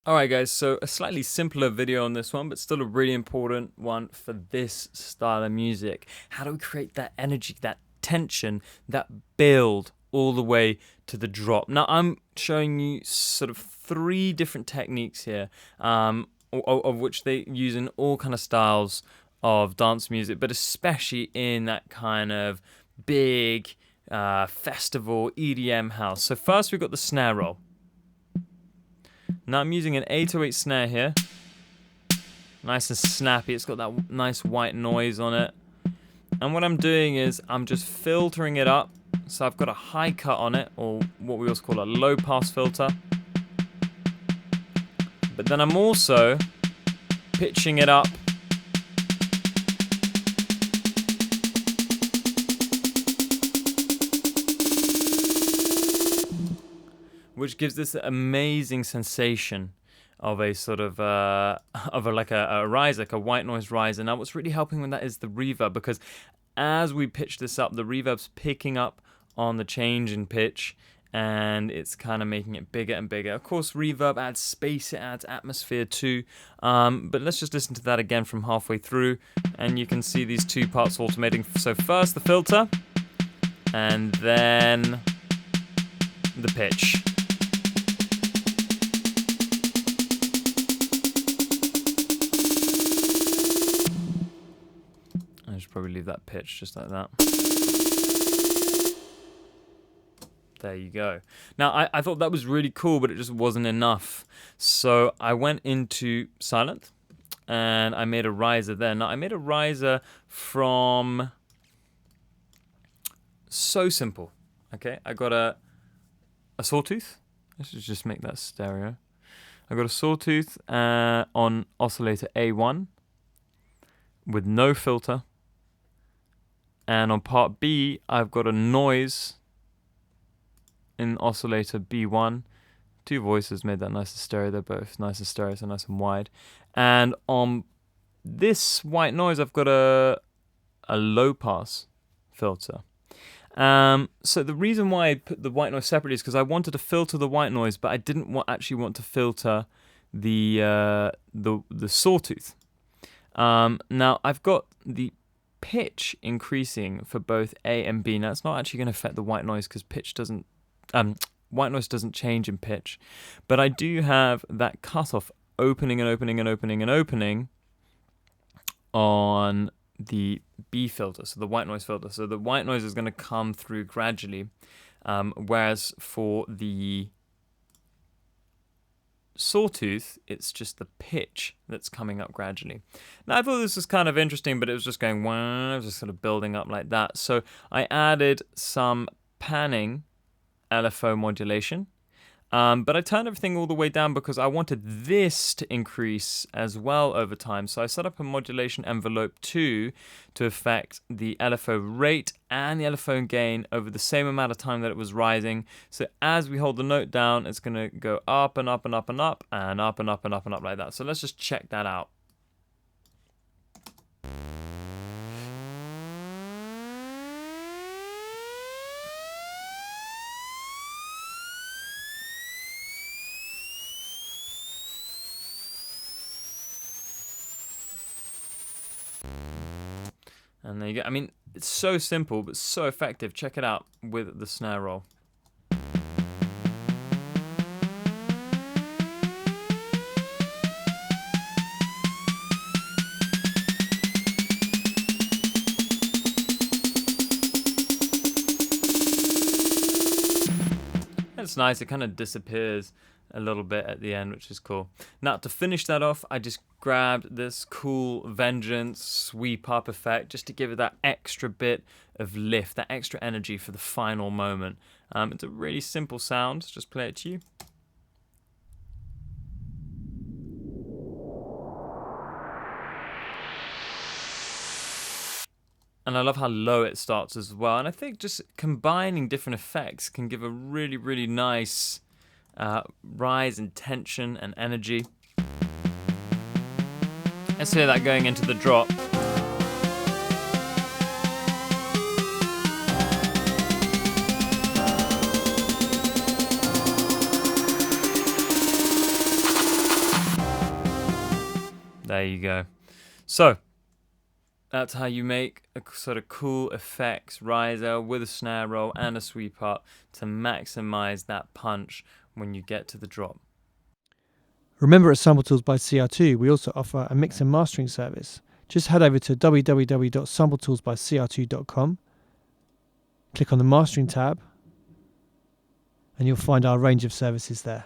Alright guys, so a slightly simpler video on this one, but still a really important one for this style of music. How do we create that energy, that tension, that build all the way to the drop? Now I'm showing you sort of 3 different techniques here, of which they use in all kind of styles of dance music, but especially in that kind of big festival EDM house. So first we've got the snare roll. Now I'm using an 808 snare here. Nice and snappy. It's got that nice white noise on it. And what I'm doing is I'm just filtering it up. So I've got a high cut on it, or what we also call a low pass filter. But then I'm also pitching it up. Which gives this amazing sensation of a sort of like a rise, like a white noise riser. Now what's really helping with that is the reverb, because as we pitch this up, the reverb's picking up on the change in pitch, and it's kind of making it bigger and bigger. Of course, reverb adds space, it adds atmosphere too, but let's just listen to that again from halfway through, and you can see these 2 parts alternating. So first the filter, and then the pitch. I should probably leave that pitch just like that. There you go. Now, I thought that was really cool, but it just wasn't enough. So I went into Silent, and I made a riser there. Now, I made a riser from... So simple. Okay, I got a sawtooth. Let's just make that stereo. I got a sawtooth on oscillator A1 with no filter. And on part B, I've got a noise in oscillator B1. 2 voices made that nice and stereo. They're both nice and stereo, so nice and wide. And on this white noise, I've got a low pass filter. So the reason why I put the white noise separately is because I wanted to filter the white noise, but I didn't actually want to filter the sawtooth. Now I've got the pitch increasing for both A and B. Now it's not actually going to affect the white noise because white noise doesn't change in pitch, but I do have that cutoff opening and opening and opening and opening on the B filter, so the white noise filter. So the white noise is going to come through gradually, whereas for the sawtooth, it's just the pitch that's coming up gradually. Now I thought this was kind of interesting, but it was just going wow, it was just sort of building up like that. So I added some panning LFO modulation, but I turned everything all the way down because I wanted this to increase as well over time. So I set up a modulation envelope 2 to affect the LFO rate and the LFO gain over the same amount of time that it was rising. So as we hold the note down, it's going to go up and up and up and up and up and up and up and up like that. So let's just check that out. And there you go. I mean, it's so simple, but so effective. Check it out with the snare roll. It's nice. It kind of disappears a little bit at the end, which is cool. Now to finish that off, I just grabbed this cool Vengeance sweep up effect just to give it that extra bit of lift, that extra energy for the final moment. It's a really simple sound. Just play it to you. And I love how low it starts as well. And I think just combining different effects can give a really, really nice rise in tension and energy. Let's hear that going into the drop. There you go. So that's how you make a sort of cool effects riser with a snare roll and a sweep up to maximize that punch when you get to the drop. Remember, at Sample Tools by CR2, we also offer a mix and mastering service. Just head over to www.sampletoolsbycr2.com, click on the mastering tab, and you'll find our range of services there.